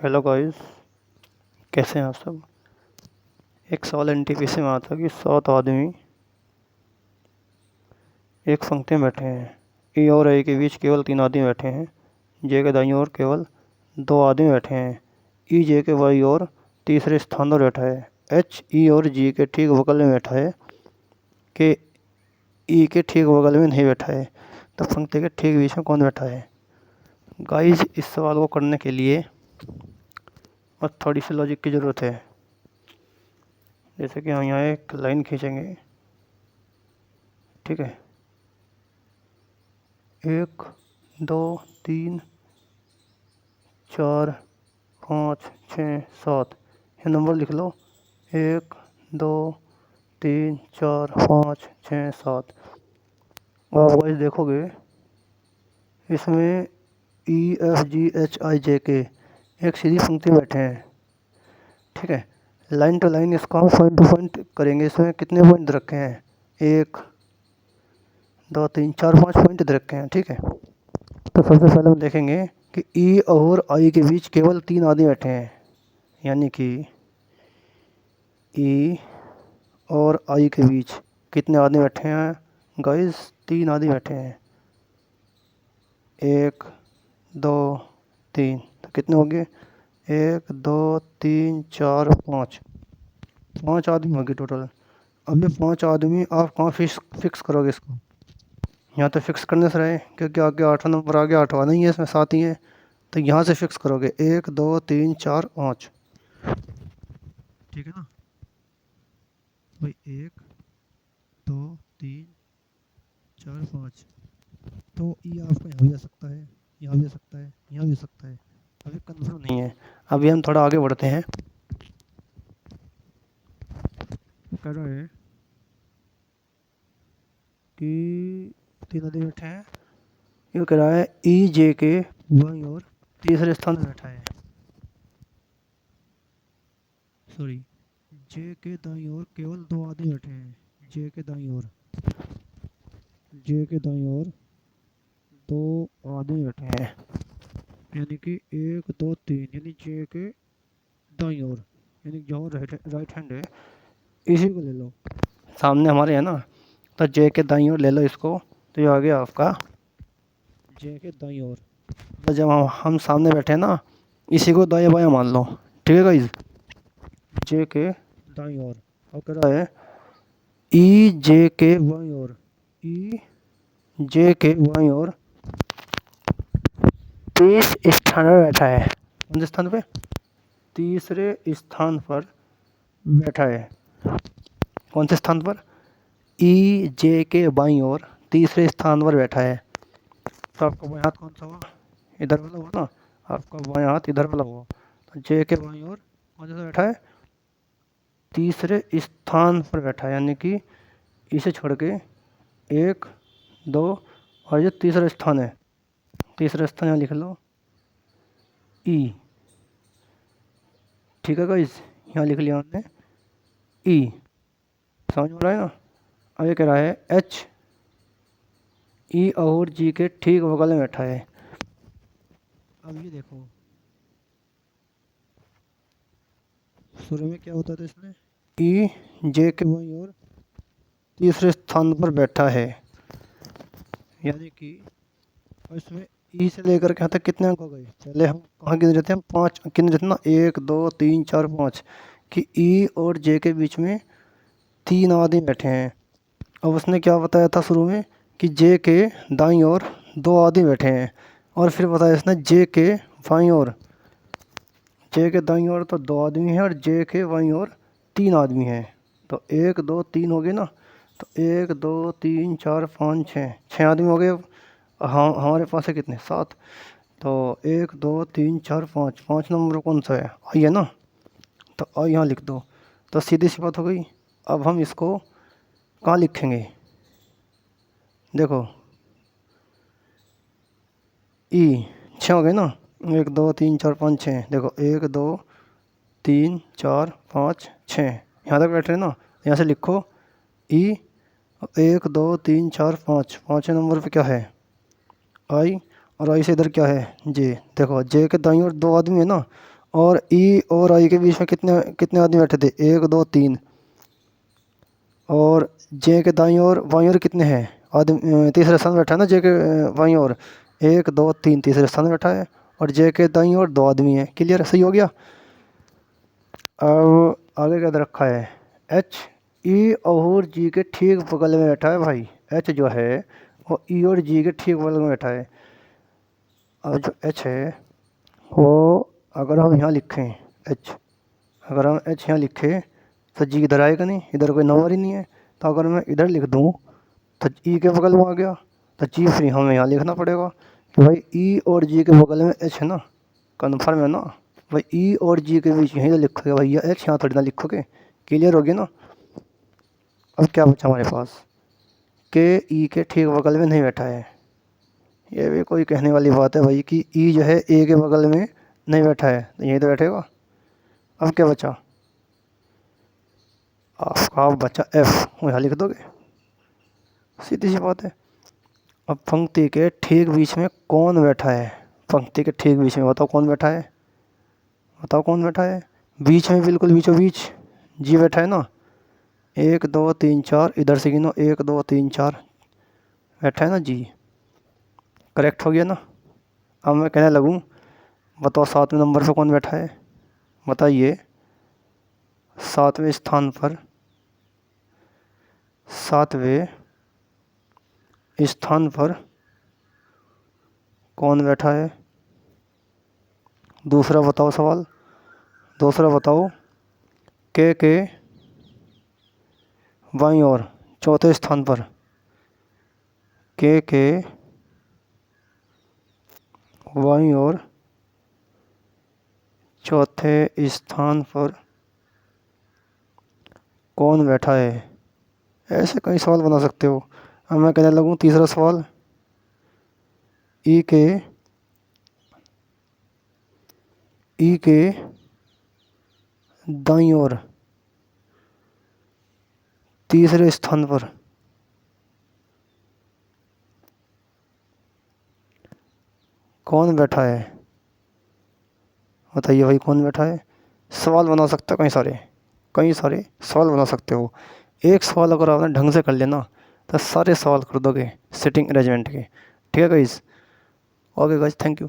Hello guys, कैसे हैं आप सब। एक सवाल एनटीपीसी में आता कि 7 आदमी एक पंक्ति में बैठे हैं। ई और ए के बीच केवल 3 आदमी बैठे हैं। जे के दाईं ओर केवल 2 आदमी बैठे हैं। ई जे के बाईं ओर तीसरे स्थान पर बैठा है। एच ई और जी के ठीक बगल में बैठा है। के ई के ठीक बगल में नहीं बैठा है। तो पंक्ति के ठीक बीच में कौन बैठा है। गाइस, इस सवाल को करने के लिए और थोड़ी सी लॉजिक की ज़रूरत है। जैसे कि हम यहाँ एक लाइन खींचेंगे, ठीक है। 1 2 3 4 5 6 7 ये नंबर लिख लो। 1 2 3 4 5 6 7। आप वाइज देखोगे, इसमें E F G H I जे के एक सीधी पंक्ति में बैठे हैं, ठीक है। लाइन टू लाइन इसको हम पॉइंट टू पॉइंट करेंगे। इसमें कितने पॉइंट रखे हैं, 1 2 3 4 5 पॉइंट दे रखे हैं, ठीक है। तो सबसे पहले हम देखेंगे कि ई और आई के बीच केवल 3 आदमी बैठे हैं, यानी कि ई और आई के बीच कितने आदमी बैठे हैं गाइस, 3 आदमी बैठे हैं। 1 2 3, तो कितने हो गए, 1 2 3 4 5 आदमी हो गए टोटल। अब ये 5 आदमी आप कहाँ फिक्स करोगे इसको। यहाँ तो फिक्स करने से रहे, क्योंकि आगे 8वां नंबर आ गया, 8वां नहीं है इसमें, 7 ही है। तो यहाँ से फिक्स करोगे 1 2 3 4 5, ठीक है ना भाई। 1 2 3 4 5, तो ये आपका यहाँ भी आ सकता है, यहाँ भी आ सकता है, यहाँ भी आ सकता है। अभी कंफर्म नहीं है। अभी हम थोड़ा आगे बढ़ते हैं। कह रहा है कि 3 आदमी बैठे हैं। ये कह रहा है ई जे के बाईं ओर तीसरे स्थान पर बैठा है। सॉरी, जे के दाईं ओर केवल 2 आदमी बैठे हैं। जे के दाईं ओर 2 आदमी बैठे हैं, यानी कि 1 2 3, यानी जे के दाईं ओर, यानी जो राइट हैंड है इसी को ले लो। सामने हमारे है ना, तो जे के दाईं ओर ले लो इसको। तो ये आ गया आपका जे के दाईं ओर। तो जब हम सामने बैठे हैं ना, इसी को दाएं बाएं मान लो, ठीक है गाइस। जे के दाईं ओर और कह रहा है ई जे के बाईं ओर, ई जे के बाईं ओर 30 स्थान पर बैठा है। कौन से स्थान पे, तीसरे स्थान पर बैठा है। कौन से स्थान पर, ई जे के बाईं ओर तीसरे स्थान पर बैठा है। तो आपका बाएं हाथ कौन सा हुआ, इधर वाला हुआ ना, आपका बाएं हाथ इधर वाला हुआ। तो जे के बाईं ओर कौन सा बैठा है, तीसरे स्थान पर बैठा है, यानी कि इसे छोड़ के 1 2 और ये तीसरा स्थान है। तीसरा स्थान यहाँ लिख लो ई, ठीक है गाइस, यहाँ लिख लिया हमने ई। समझ में आ रहा है ना। अब ये कह रहा है एच ई और जी के ठीक बगल में बैठा है। अब ये देखो, शुरू में क्या होता था इसमें, ई जे के बाईं ओर तीसरे स्थान पर बैठा है, यानी कि इसमें ई से लेकर के यहाँ तक कितने अंक हो गए। पहले हम कहाँ गिन रहे थे, हम 5 गिन रहे थे ना, 1 2 3 4 5, कि ई और जे के बीच में 3 आदमी बैठे हैं। अब उसने क्या बताया था शुरू में कि जे के दाईं ओर 2 आदमी बैठे हैं, और फिर बताया इसने जे के बाईं ओर, जे के दाईं ओर तो 2 आदमी हैं और जे के बाईं ओर 3 आदमी हैं। तो 1 2 3 हो गए ना, तो 1 2 3 4 5 6 आदमी हो गए। हाँ, हमारे पास है कितने, 7। तो 1 2 3 4 5 नंबर कौन सा है, आई है ना। तो आई यहाँ लिख दो। तो सीधी सी बात हो गई। अब हम इसको कहाँ लिखेंगे, देखो ई 6 हो गए ना, 1 2 3 4 5 6। देखो 1 2 3 4 5 6, यहाँ तक बैठ रहे ना। यहाँ से लिखो ई, 1 2 3 4 5, 5वें नंबर पे क्या है, आई, और आई से इधर क्या है, जे। देखो जे के दाईं ओर 2 आदमी है ना, और ई और आई के बीच में कितने कितने आदमी बैठे थे, 1 2 3। और जे के दाईं ओर बाईं ओर कितने हैं आदमी, तीसरे स्थान बैठा है ना जे के बाईं ओर, 1 2 3 तीसरे स्थान बैठा है। और जे के दाईं ओर 2 आदमी हैं। क्लियर, सही हो गया। अब आगे क्या दे रखा है, एच ई और जी के ठीक बगल में बैठा है भाई। एच जो है वो ई और जी के ठीक बगल में बैठा है। अब जो एच है वो अगर हम यहाँ लिखें एच, अगर हम एच यहाँ लिखें तो जी इधर आएगा नहीं, इधर कोई नंबर ही नहीं है। तो अगर मैं इधर लिख दूँ तो ई के बगल में आ गया, तो जी फ्री हमें यहाँ लिखना पड़ेगा कि भाई ई और जी के बगल में एच है ना, कन्फर्म है ना भाई। ई और जी के बीच यहीं तो लिखोगे भैया एच, यहाँ थोड़ी ना लिखोगे। क्लियर हो गया ना। अब क्या बचा हमारे पास, के ई के ठीक बगल में नहीं बैठा है। ये भी कोई कहने वाली बात है भाई कि ई जो है ए के बगल में नहीं बैठा है, तो यहीं तो बैठेगा। अब क्या बचा, आपका बचा एफ, वो यहाँ लिख दोगे, सीधी सी बात है। अब पंक्ति के ठीक बीच में कौन बैठा है, पंक्ति के ठीक बीच में बताओ कौन बैठा है, बताओ कौन बैठा है। बीच में, बिल्कुल बीचों बीच जी बैठा है ना। 1 2 3 4, इधर से गिनो 1 2 3 4, बैठा है ना जी। करेक्ट हो गया ना। अब मैं कहने लगूँ बताओ 7वें नंबर पर कौन बैठा है, बताइए। 7वें स्थान पर, 7वें स्थान पर कौन बैठा है। दूसरा बताओ सवाल, दूसरा बताओ। के बाईं ओर चौथे स्थान पर, के बाईं ओर चौथे स्थान पर कौन बैठा है। ऐसे कई सवाल बना सकते हो। अब मैं कहने लगूँ तीसरा सवाल, ई के दाईं ओर तीसरे स्थान पर कौन बैठा है, बताइए भाई कौन बैठा है। सवाल बना सकते हो, कई सारे सवाल बना सकते हो। एक सवाल अगर आपने ढंग से कर लेना तो सारे सवाल कर दोगे सिटिंग अरेंजमेंट के। ठीक है guys, okay guys, thank you.